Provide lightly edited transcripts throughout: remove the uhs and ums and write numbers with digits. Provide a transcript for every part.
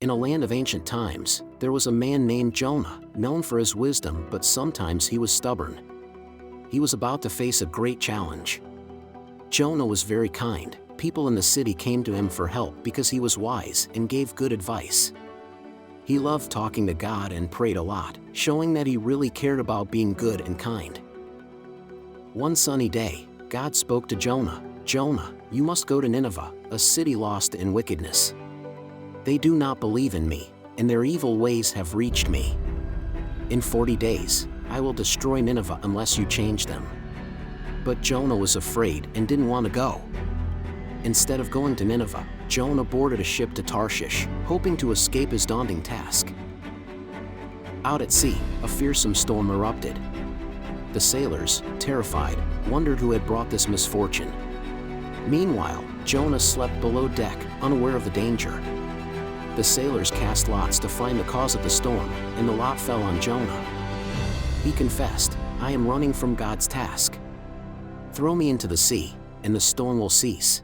In a land of ancient times, there was a man named Jonah, known for his wisdom, but sometimes he was stubborn. He was about to face a great challenge. Jonah was very kind. People in the city came to him for help because he was wise and gave good advice. He loved talking to God and prayed a lot, showing that he really cared about being good and kind. One sunny day, God spoke to Jonah. "Jonah, you must go to Nineveh, a city lost in wickedness. They do not believe in me, and their evil ways have reached me. In 40 days, I will destroy Nineveh unless you change them." But Jonah was afraid and didn't want to go. Instead of going to Nineveh, Jonah boarded a ship to Tarshish, hoping to escape his daunting task. Out at sea, a fearsome storm erupted. The sailors, terrified, wondered who had brought this misfortune. Meanwhile, Jonah slept below deck, unaware of the danger. The sailors cast lots to find the cause of the storm, and the lot fell on Jonah. He confessed, "I am running from God's task. Throw me into the sea, and the storm will cease."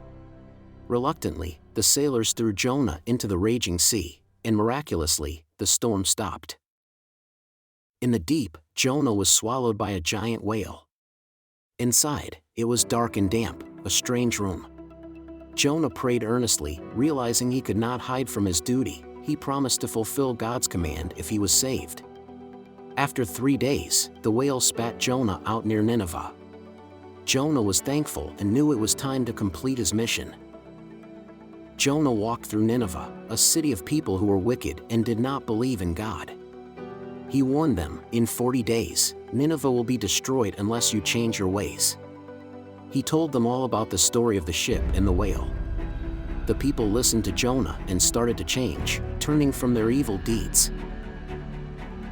Reluctantly, the sailors threw Jonah into the raging sea, and miraculously, the storm stopped. In the deep, Jonah was swallowed by a giant whale. Inside, it was dark and damp, a strange room. Jonah prayed earnestly, realizing he could not hide from his duty. He promised to fulfill God's command if he was saved. After 3 days, the whale spat Jonah out near Nineveh. Jonah was thankful and knew it was time to complete his mission. Jonah walked through Nineveh, a city of people who were wicked and did not believe in God. He warned them, "In 40 days, Nineveh will be destroyed unless you change your ways." He told them all about the story of the ship and the whale. The people listened to Jonah and started to change, turning from their evil deeds.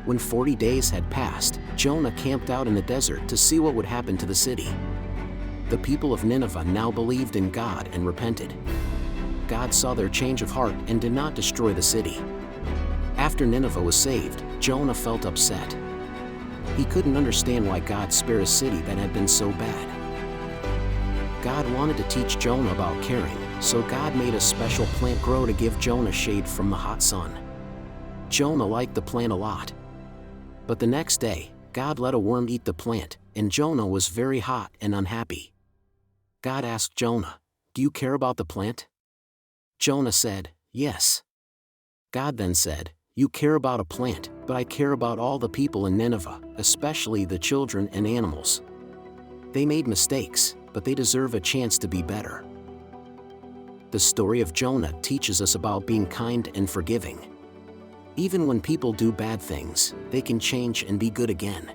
When 40 days had passed, Jonah camped out in the desert to see what would happen to the city. The people of Nineveh now believed in God and repented. God saw their change of heart and did not destroy the city. After Nineveh was saved, Jonah felt upset. He couldn't understand why God spared a city that had been so bad. God wanted to teach Jonah about caring, so God made a special plant grow to give Jonah shade from the hot sun. Jonah liked the plant a lot. But the next day, God let a worm eat the plant, and Jonah was very hot and unhappy. God asked Jonah, "Do you care about the plant?" Jonah said, "Yes." God then said, "You care about a plant, but I care about all the people in Nineveh, especially the children and animals. They made mistakes, but they deserve a chance to be better." The story of Jonah teaches us about being kind and forgiving. Even when people do bad things, they can change and be good again.